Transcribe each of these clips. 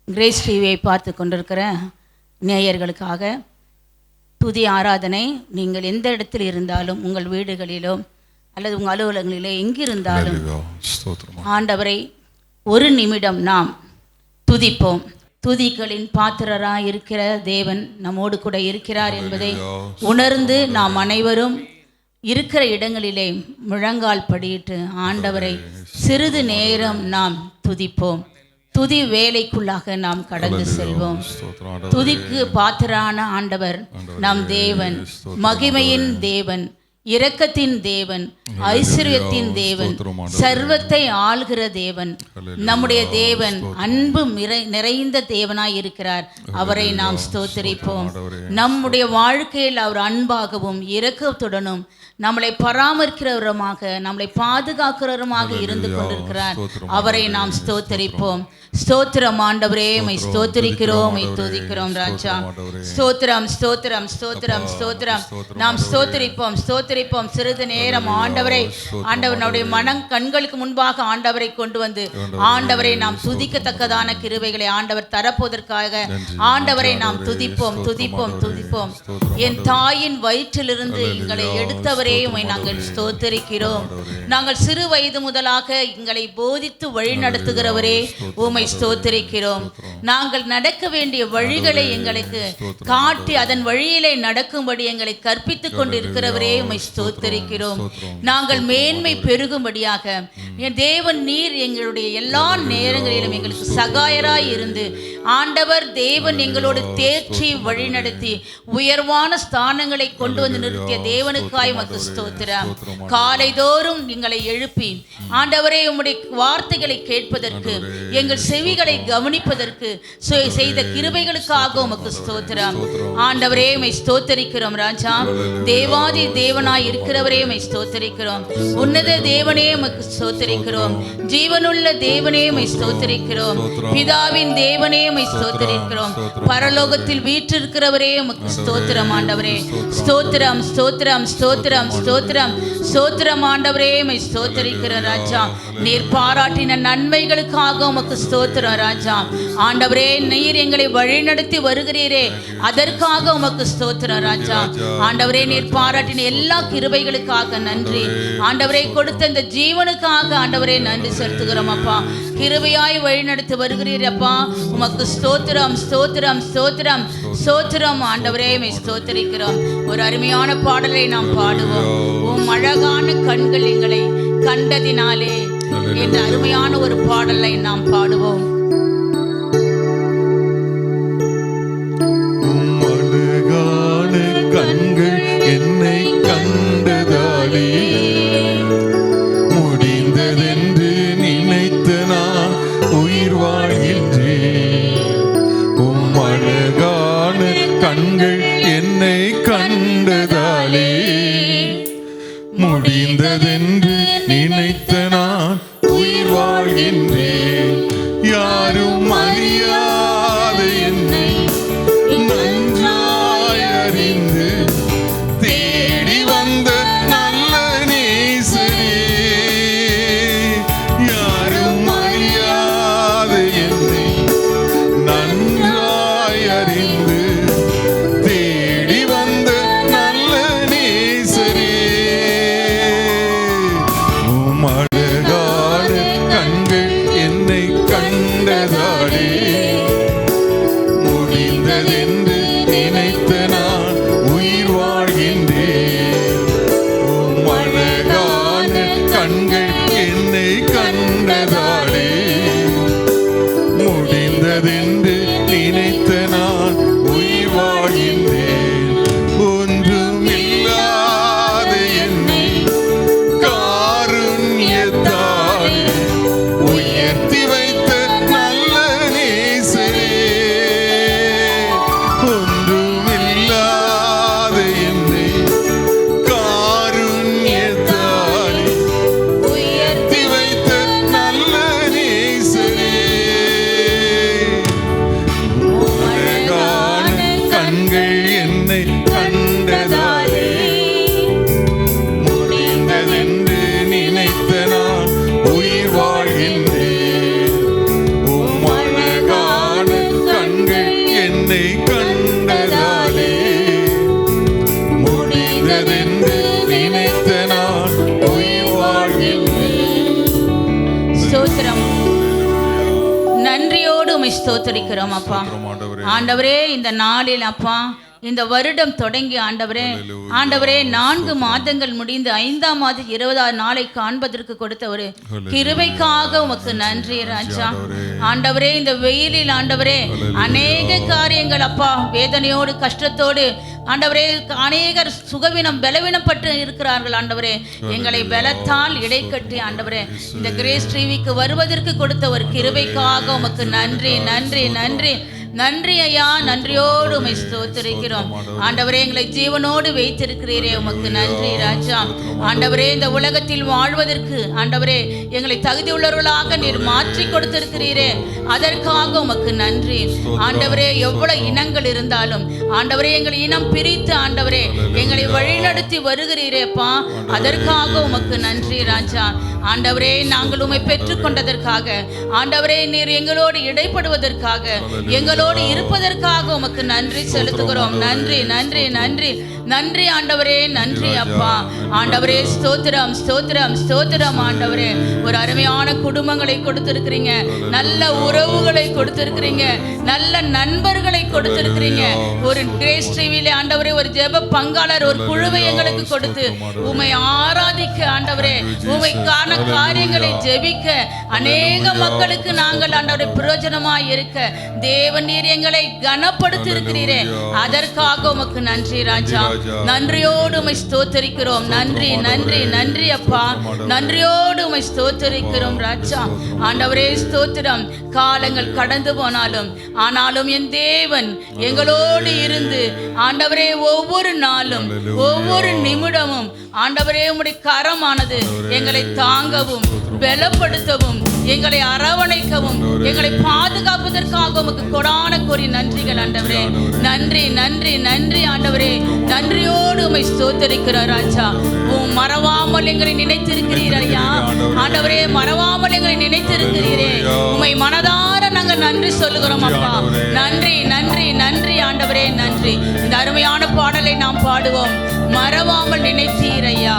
Grace டிவியை பார்த்து கொண்டிருக்கிற நேயர்களுக்காக துதி ஆராதனை. நீங்கள் எந்த இடத்தில் இருந்தாலும், உங்கள் வீடுகளிலோ அல்லது உங்கள் அலுவலகங்களிலோ எங்கிருந்தாலும் ஆண்டவரை ஒரு நிமிடம் நாம் துதிப்போம். துதிகளின் பாத்திரராய் இருக்கிற தேவன் நம்மோடு கூட இருக்கிறார் என்பதை உணர்ந்து நாம் அனைவரும் இருக்கிற இடங்களிலே முழங்கால் படியிட்டு ஆண்டவரை சிறிது நேரம் நாம் துதிப்போம். துதி வேலைக்குள்ளாக நாம் கடந்து செல்வோம். துதிக்கு பாத்திரான ஆண்டவர் நம் தேவன், மகிமையின் தேவன், இரக்கத்தின் தேவன், ஐஸ்வர்யத்தின் தேவன், சர்வத்தை ஆள்கிற தேவன், நம்முடைய தேவன் அன்பு நிறைந்த தேவனாய் இருக்கிறார். அவரை நாம் ஸ்தோத்திரிப்போம். நம்முடைய வாழ்க்கையில் அவர் அன்பாகவும் இரக்கத்துடனும் நம்மளை பராமரிக்கிறவருமாக, நம்மளை பாதுகாக்கிறவருமாக இருந்து கொண்டிருக்கிறார். அவரை நாம் ஸ்தோத்திரிப்போம். ஸ்தோத்திரம் ஆண்டவரே, மை ஸ்தோத்திரிக்கிறோம், மை துதிக்கிறோம் ராஜா. ஸ்தோத்திரம் ஸ்தோத்திரம் ஸ்தோத்திரம் ஸ்தோத்திரம். நாம் ஸ்தோத்திரிப்போம் ஸ்தோத்திரிப்போம். சிறிது நேரம் ஆண்டவரை, ஆண்டவர் நம்முடைய கண்களுக்கு முன்பாக ஆண்டவரை கொண்டு வந்து ஆண்டவரை நாம் துதிக்கத்தக்கதான கிருபைகளை ஆண்டவர் தரப்போவதற்காக ஆண்டவரை நாம் துதிப்போம் துதிப்போம் துதிப்போம். என் தாயின் வயிற்றிலிருந்து எங்களை எடுத்தவரே உம்மை நாங்கள் ஸ்தோத்திரிக்கிறோம். நாங்கள் சிறு வயது முதலாக எங்களை போதித்து வழி நடத்துகிறவரே உம்மை ஸ்தோத்திரிக்கிறோம். நாங்கள் நடக்க வேண்டிய வழிகளை எங்களுக்கு காட்டி அதன் வழியிலே நடக்கும்படி எங்களை கற்பித்துக் கொண்டிருக்கிறவரே உம்மை ஸ்தோத்திரிக்கிறோம். நாங்கள் மேன்மை பெருகும்படியாக என் தேவன் நீர் எங்களுடைய எல்லா நேரங்களிலும் எங்களுக்கு சகாயராய் இருந்து ஆண்டவர் தேவன் எங்களோடு தேற்றி வழி நடத்தி உயர்வான ஸ்தானங்களை கொண்டு வந்து நிறுத்திய தேவனுக்காய் மக்கு ஸ்தோத்திரம். காலைதோறும் எங்களை எழுப்பி ஆண்டவரே உம்முடைய வார்த்தைகளை கேட்பதற்கு, எங்கள் செவிகளை கவனிப்பதற்கு செய்த கிருபைகளுக்காக உமக்கு ஸ்தோத்திரம். ஆண்டவரே உம்மை ஸ்தோத்தரிக்கிறோம் ராஜா. தேவாதி தேவனாய் இருக்கிறவரே உம்மை ஸ்தோத்தரிக்கிறோம். உன்னத தேவனே உமக்கு ஸ்தோத்தரிக்கிறோம். ஜீவனுள்ள தேவனே உம்மை ஸ்தோத்தரிக்கிறோம். பிதாவின் தேவனே உம்மை ஸ்தோத்தரிக்கிறோம். பரலோகத்தில் வீற்றிருக்கிறவரே உமக்கு ஸ்தோத்திரம் ஆண்டவரே. ஸ்தோத்திரம் ஸ்தோத்திரம் ஸ்தோத்திரம் ஸ்தோத்திரம் ஸ்தோத்திரம் ஆண்டவரே உம்மை ஸ்தோத்தரிக்கிற ராஜா. நீர் பாராட்டின நன்மைகளுக்காக உமக்கு ஸ்தோத்திரம் ராஜா. ஆண்டவரே நீர் எங்களை வழிநடத்தி வருகிறீரே, அதற்காக உமக்கு ஸ்தோத்திரம் ராஜா. ஆண்டவரே நீர் பாராட்டின எல்லா கிருபைகளுக்காக நன்றி. ஆண்டவரை கொடுத்த இந்த ஜீவனுக்காக ஆண்டவரே நன்றி செலுத்துகிறோம் அப்பா. கிருபையாய் வழிநடத்தி வருகிறீரப்பா, உமக்கு ஸ்தோத்திரம் ஸ்தோத்திரம் ஸ்தோத்திரம் ஸ்தோத்திரம் ஆண்டவரே உம்மை ஸ்தோத்தரிக்கிறோம். ஒரு அருமையான பாடலை நாம் பாடுவோம். உம் அழகான கண்கள் எங்களை கண்டதினாலே என்ற அருமையான ஒரு பாடலை நாம் பாடுவோம். அழகான கண்கள் என்னை கண்டதாலே முடிந்ததென்று நினைத்து நான் உயிர் வாழ்கின்றேன். உம் அழகான கண்கள் என்னை கண்டதாலே முடிந்ததென்று நினைத்து நான் உயிர் வாழ்கின்றேன். யாரும் அறியாத என்னை நன்றாய் அறிந்து தேடி வந்த நல்ல நேசரே. யாரும் அறியாத என்னை நன்றாய் அறிந்து தேடி வந்த நல்ல நேசரே. உம்மை ஸ்தோத்திரிக்கிறோம் அப்பா. ஆண்டவரே. ஆண்டவரே, இந்த நாளில் அப்பா, இந்த வருடம் தொடங்கி ஆண்டவரே, ஆண்டவரே 4 மாதங்கள் முடிந்து 5ஆம் மாதம் 20ஆம் நாளை காண்பதற்கு கொடுத்த ஒரு கிருபைக்காக உமக்கு நன்றி ராஜா. ஆண்டவரே, இந்த வெயிலில் ஆண்டவரே அநேக காரியங்கள் அப்பா, வேதனையோடு கஷ்டத்தோடு ஆண்டவரே, அநேகர் சுகவீனம் பலவீனப்பட்டு இருக்கிறார்கள் ஆண்டவரே. எங்களை பலத்தால் இடைக்கட்டி ஆண்டவரே இந்த கிரேஸ் டிவிக்கு வருவதற்கு கொடுத்த ஒரு கிருபைக்காக உமக்கு நன்றி நன்றி நன்றி நன்றி ஐயா. நன்றியோடு உம்மை ஸ்தோத்திரிக்கிறோம் ஆண்டவரே. எங்களை ஜீவனோடு வைத்திருக்கிறீரே, உமக்கு நன்றி ராஜா. ஆண்டவரே, இந்த உலகத்தில் வாழ்வதற்கு ஆண்டவரே எங்களை தகுதி உள்ளவர்களாக நீர் மாற்றி கொடுத்திருக்கிறீரே, அதற்காக உமக்கு நன்றி ஆண்டவரே. எவ்வளவு இனங்கள் இருந்தாலும் ஆண்டவரே, எங்களை இனம் பிரித்து ஆண்டவரே எங்களை வழிநடத்தி வருகிறீரேப்பா, அதற்காக உமக்கு நன்றி ராஜா. ஆண்டவரே, நாங்கள் உம்மை பெற்றுக்கொண்டதற்காக ஆண்டவரே, நீர் எங்களோடு இடைப்படுவதற்காக எங்களோடு இருப்பதற்காக உமக்கு நன்றி செலுத்துகிறோம். நன்றி நன்றி நன்றி நன்றி ஆண்டவரே, நன்றி அப்பா. ஆண்டவரே, ஸ்தோத்திரம் ஸ்தோத்திரம் ஸ்தோத்திரம் ஆண்டவரே. ஒரு அருமையான குடும்பங்களை கொடுத்திருக்கிறீங்க, நல்ல உறவுகளை கொடுத்திருக்கிறீங்க, நல்ல நண்பர்களை கொடுத்திருக்கிறீங்க. ஒரு கிரேஸ் டிவியிலே ஆண்டவரே ஒரு ஜெப பங்காளர், ஒரு குழுவை எங்களுக்கு கொடுத்து உம்மை ஆராதிக்க ஆண்டவரே, உம்மை காண காரியங்களை ஜெபிக்க அநேக மக்களுக்கு நாங்கள் ஆண்டவரே பிரயோஜனமாய் இருக்க தேவன் நீர் எங்களை கனப்படுத்தி இருக்கிறீரே, அதற்காக உமக்கு நன்றி ராஜா. நன்றியோடு உம்மை ஸ்தோத்திரிக்கிறோம். நன்றி நன்றி நன்றி அப்பா, நன்றியோடு உம்மை ஸ்தோத்திரிக்கிறோம் ராஜா. ஆண்டவரே ஸ்தோத்திரம். காலங்கள் கடந்து போனாலும் ஆனாலும் என் தேவன் எங்களோடு இருந்து ஆண்டவரே ஒவ்வொரு நாளும் ஒவ்வொரு நிமிடமும் ஆண்டவரே உம்முடைய கரமானது எங்களை தாங்கவும் பலப்படுத்தவும் எங்களை அரவணைக்கவும் எங்களை பாதுகாப்பதற்காக உமக்கு கொடான கோரி நன்றிகள் ஆண்டவரே. நன்றி நன்றி நன்றி ஆண்டவரே. நன்றியோடு உம்மை ஸ்தோத்திரிக்கிறார் ராஜா. மறவாமல் எங்களை நினைத்திருக்கிறீர் ஐயா. ஆண்டவரே, மறவாமல் எங்களை நினைத்திருக்கிறீரே, உம்மை மனதார நாங்கள் நன்றி சொல்லுகிறோம் அப்பா. நன்றி நன்றி நன்றி ஆண்டவரே, நன்றி. இந்த அருமையான பாடலை நாம் பாடுவோம். மறவாமல் நினைத்தீர் ஐயா.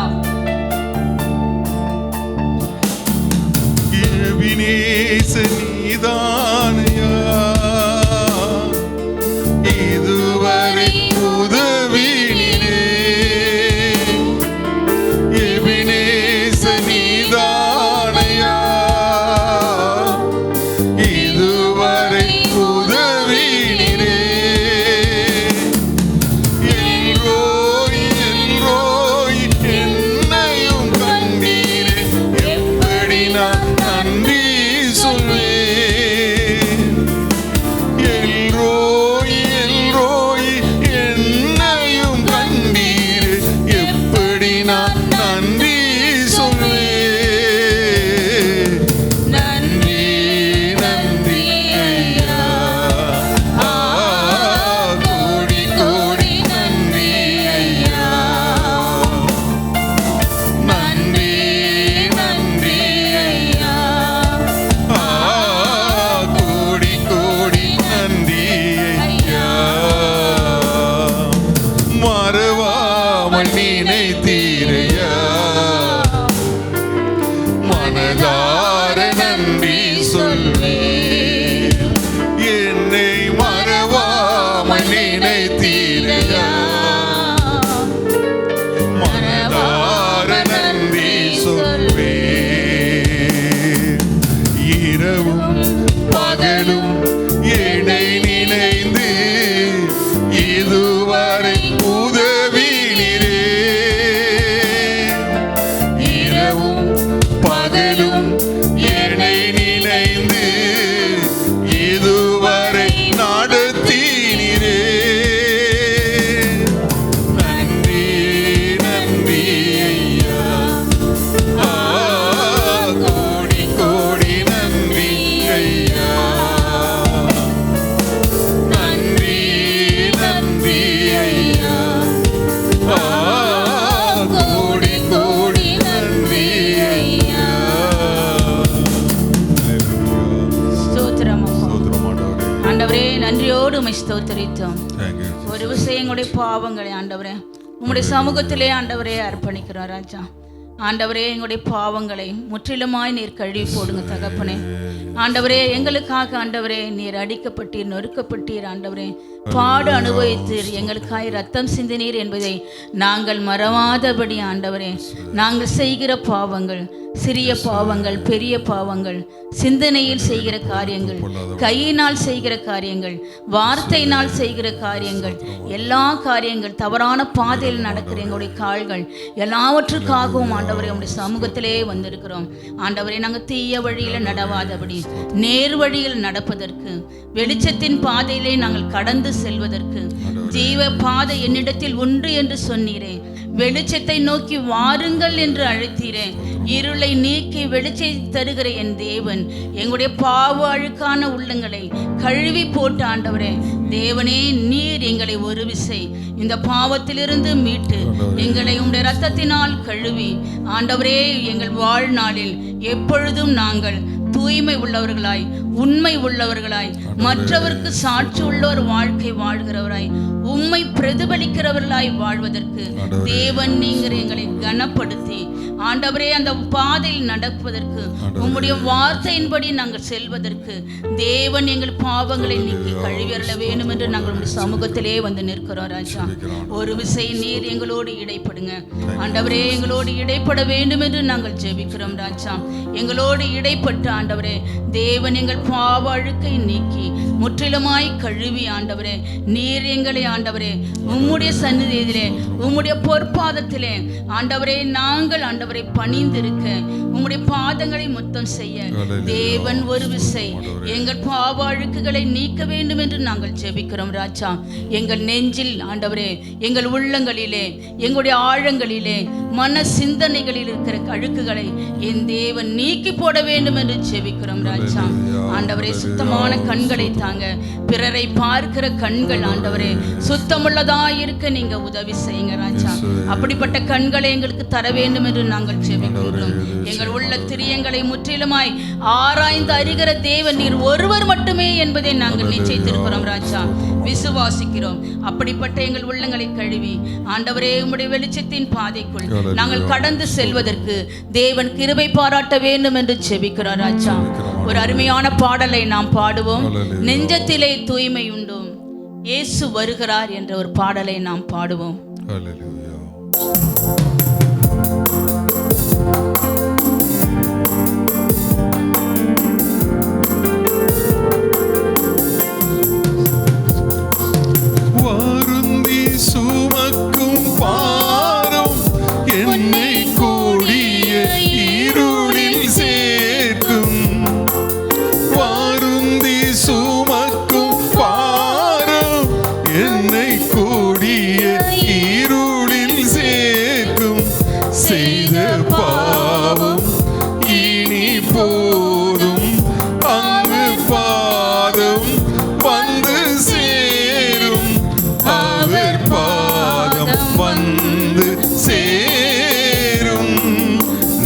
நீதானையா இதுவரை உதவினே, எபினேச நீதானையா இதுவரை உதவினே, எல்ரோய் எல்ரோய் என்னையும் கண்டீரே, எப்படி நான் நன்றி சொல்வேன். எல்ரோய் எல்ரோய் என்னையும் கண்டீரே, எப்படி நான் நன்றி சொல்வேன். நன்றி நன்றி ஐயா, கோடி கோடி நன்றி ஐயா. நன்றி நன்றி ஐயா, கோடி கோடி நன்றி ஐயா. மறவாமல் நினைத்தீரையா, மனதார நன்றி சொல்வேன். என்னை மறவாமல் நினைத்தீரையா, மனதார நன்றி சொல்வேன். இரவும் பகலும் என்னை நினைந்து இதுவரை உதவினீரே. இரவும் பகலும் என்னை நினைந்து இதுவரை நடத்தினீரே. நன்றி நன்றி ஐயா, கோடி கோடி நன்றி ஐயா. நன்றி நன்றி ஐயா, கோடி கோடி நன்றி ஐயா. ஸ்தோத்திரம் அப்பா. ஆண்டவரே, நன்றியோடு உம்மை ஸ்தோத்திரித்தோம். ஒரு விஷயம் எங்களுடைய பாவங்களை ஆண்டவரே உம்முடைய சமூகத்திலே ஆண்டவரே அர்ப்பணிக்கிறோம் ராஜா. ஆண்டவரே, எங்களுடைய பாவங்களை முற்றிலுமாய் நீர் கழுவி போடுங்க தகப்பனே. ஆண்டவரே, எங்களுக்காக ஆண்டவரே நீர் அடிக்கப்பட்டீர், நொறுக்கப்பட்டீர். ஆண்டவரே, பாடு அனுபவித்தீர், எங்களுக்காய் ரத்தம் சிந்தினீர் என்பதை நாங்கள் மறவாதபடி ஆண்டவரே, நாங்கள் செய்கிற பாவங்கள், சிறிய பாவங்கள், பெரிய பாவங்கள், சிந்தனையில் செய்கிற காரியங்கள், கையினால் செய்கிற காரியங்கள், வார்த்தையினால் செய்கிற காரியங்கள், எல்லா காரியங்கள், தவறான பாதையில் நடக்கிற எங்களுடைய கால்கள் எல்லாவற்றுக்காகவும் ஆண்டவரே உங்களுடைய சமூகத்திலே வந்திருக்கிறோம். ஆண்டவரே, நாங்கள் தீய வழியில் நடவாதபடி நேர் வழியில் நடப்பதற்கு, வெளிச்சத்தின் பாதையிலே நாங்கள் கடந்து செல்வதற்கு, ஜீவ பாதை என்னிடத்தில் உண்டு என்று சொன்னீரே, வெளிச்சத்தை நோக்கி வாருங்கள் என்று அழைத்தீரே, இருளை நீக்கி வெளிச்சத்தை தருகிற என் தேவன் எங்களுடைய பாவ அழுக்கான உள்ளங்களை கழுவி போட்டு ஆண்டவரே, தேவனே நீர் எங்களை ஒரு விசை இந்த பாவத்திலிருந்து மீட்டு எங்களை உடைய இரத்தத்தினால் கழுவி ஆண்டவரே, எங்கள் வாழ்நாளில் எப்பொழுதும் நாங்கள் தூய்மை உள்ளவர்களாய், உண்மை உள்ளவர்களாய், மற்றவருக்கு சாட்சி உள்ள ஒரு வாழ்க்கை வாழ்கிறவராய், உம்மை பிரதிபலிக்கிறவர்களாய் வாழ்வதற்கு தேவன் நீங்க எங்களை கனப்படுத்தி ஆண்டவரே அந்த பாதையில் நடப்பதற்கு, உம்முடைய வார்த்தையின்படி நாங்கள் செல்வதற்கு தேவன் எங்கள் பாவங்களை நீக்கி கழுவியறல வேண்டும் என்று நாங்கள் உங்களுடைய சமூகத்திலே வந்து நிற்கிறோம் ராஜா. ஒரு விசை நீர் எங்களோடு இடைப்படுங்க ஆண்டவரே, எங்களோடு இடைப்பட வேண்டும் என்று நாங்கள் ஜெபிக்கிறோம் ராஜா. எங்களோடு இடைப்பட்டு ஆண்டவரே, தேவன் எங்கள் பாவ அழுக்கை நீக்கி முற்றிலுமாய் கழுவி ஆண்டவரே, நீர் எங்களை ஆண்டவரே உம்முடைய சந்நிதியிலே, உம்முடைய பொற்பாதத்திலே ஆண்டவரே நாங்கள் ஆண்டவரை பணிந்திருக்க, உம்முடைய பாதங்களை முத்தம் செய்ய தேவன் ஒரு விசை எங்கள் பாவ அழுக்குகளை நீக்க வேண்டும் என்று நாங்கள் ஜெபிக்கிறோம் ராஜா. எங்கள் நெஞ்சில் ஆண்டவரே, எங்கள் உள்ளங்களிலே, எங்களுடைய ஆழங்களிலே, மன சிந்தனைகளில் இருக்கிற அழுக்குகளை என் தேவன் நீக்கி போட வேண்டும் என்று ஜெபிக்கிறோம் ராஜா. ஆண்டவரே, சுத்தமான கண்களை தாங்க, பிறரை பார்க்கிற கண்கள் ஆண்டவரே சுத்தமுள்ளதா இருக்க நீங்க உதவி செய்யுங்க ராஜா. அப்படிப்பட்ட கண்களை எங்களுக்கு தர வேண்டும் என்று நாங்கள் ஜெபிக்கிறோம். எங்கள் உள்ள திரியங்களை முற்றிலுமாய் ஆராய்ந்து அறிகிற தேவன் நீர் ஒருவர் மட்டுமே என்பதை நாங்கள் நிச்சயித்திருக்கிறோம் ராஜா, விசுவாசிக்கிறோம். அப்படிப்பட்ட எங்கள் உள்ளங்களை கழுவி ஆண்டவரே உம்முடைய வெளிச்சத்தின் பாதைக்குள் நாங்கள் கடந்து செல்வதற்கு தேவன் கிருபை பாராட்ட வேண்டும் என்று ஜெபிக்கிறோம் ராஜா. ஒரு அருமையான பாடலை நாம் பாடுவோம். நெஞ்சத்திலே தூய்மை உண்டோம், இயேசு வருகிறார் என்ற ஒரு பாடலை நாம் பாடுவோம். வருந்தி சுமக்கும் பாரம் என்னை கூடிய இருளில் சேர்க்கும், வருந்தி சுமக்கும் பாரம் என்னை கூடிய இருளில் சேர்க்கும், செய்த பாவம் இனி போதும் அங்கு பாதம் வந்து சேரும், அவர் பாதம் வந்து சேரும்.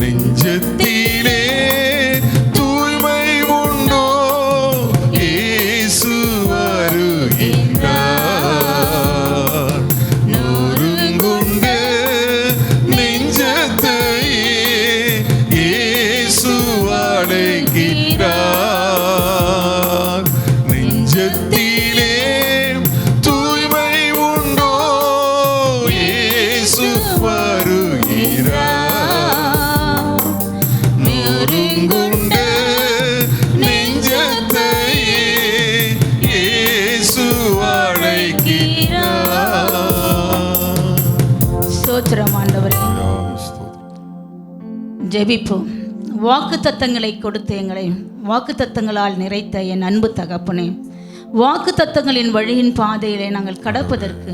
நெஞ்சத்திலே தூய்மை உண்டோ, இயேசு வருகின்றார். நொறுங்குண்ட நெஞ்சத்தையே இயேசு அழைக்கிறார். நெஞ்சத்திலே தூய்மை உண்டோ, இயேசு வருகிறார். நொறுங்குண்ட நெஞ்சத்தையே இயேசு அழைக்கிறார். ஸ்தோத்திரம் ஆண்டவரே. ஜெபிப்போம். வாக்கு தத்தங்களை கொடுத்து எங்களை வாக்கு தத்தங்களால் நிறைத்த என் அன்பு தகப்பனே, வாக்கு தத்தங்களின் வழியின் பாதையிலே நாங்கள் கடப்பதற்கு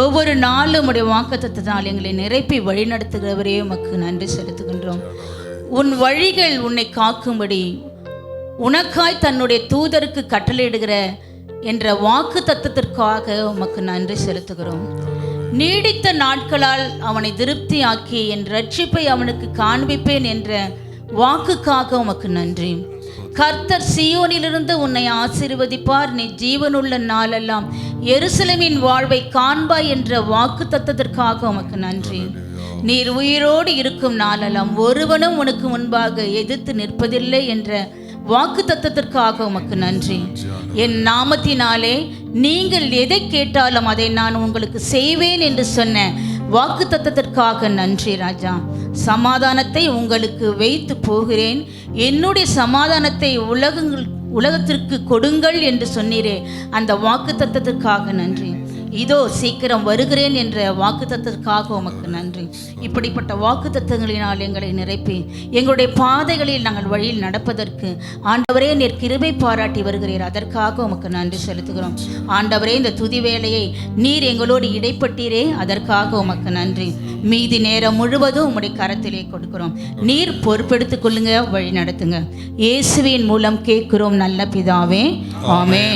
ஒவ்வொரு நாளும் உடைய வாக்கு தத்தத்தால் எங்களை நிரப்பி வழிநடத்துகிறவரே உமக்கு நன்றி செலுத்துகின்றோம். உன் வழிகள் உன்னை காக்கும்படி உனக்காய் தன்னுடைய தூதருக்கு கட்டளையிடுகிற என்ற வாக்கு தத்தத்திற்காக உமக்கு நன்றி செலுத்துகிறோம். நீடித்த நாட்களால் அவனை திருப்தியாக்கி என் ரட்சிப்பை அவனுக்கு காண்பிப்பேன் என்ற வாக்குக்காக உமக்கு நன்றி. கர்த்தர் சீயோனிலிருந்து உன்னை ஆசீர்வதிப்பார், நீ ஜீவனுள்ள நாளெல்லாம் எருசலேமின் வாழ்வை காண்பாய் என்ற வாக்கு தத்தத்திற்காக உமக்கு நன்றி. நீர் உயிரோடு இருக்கும் நாளெல்லாம் ஒருவனும் உனக்கு முன்பாக எதிர்த்து நிற்பதில்லை என்ற வாக்கு தத்தத்திற்காக உமக்கு நன்றி. என் நாமத்தினாலே நீங்கள் எதை கேட்டாலும் அதை நான் உங்களுக்கு செய்வேன் என்று சொன்ன வாக்கு தத்தத்திற்காக நன்றி ராஜா. சமாதானத்தை உங்களுக்கு வைத்து போகிறேன், என்னுடைய சமாதானத்தை உலகத்திற்கு கொடுங்கள் என்று சொன்னீரே, அந்த வாக்கு தத்தத்திற்காக நன்றி. இதோ சீக்கிரம் வருகிறேன் என்ற வாக்கு தத்தத்திற்காக உமக்கு நன்றி. இப்படிப்பட்ட வாக்கு தத்தங்களினால் எங்களை நிரப்பி எங்களுடைய பாதைகளில் நாங்கள் வழியில் நடப்பதற்கு ஆண்டவரே நீர் கிருபை பாராட்டி வருகிறீர். அதற்காக உமக்கு நன்றி செலுத்துகிறோம். ஆண்டவரே, இந்த துதி வேளையை நீர் எங்களோடு இடைப்பட்டீரே, அதற்காக உமக்கு நன்றி. மீதி நேரம் முழுவதும் உம்முடைய கரத்திலே கொடுக்கிறோம். நீர் பொறுப்பெடுத்துக் கொள்ளுங்க, வழி நடத்துங்க. இயேசுவின் மூலம் கேட்கிறோம் நல்ல பிதாவே, ஆமென்.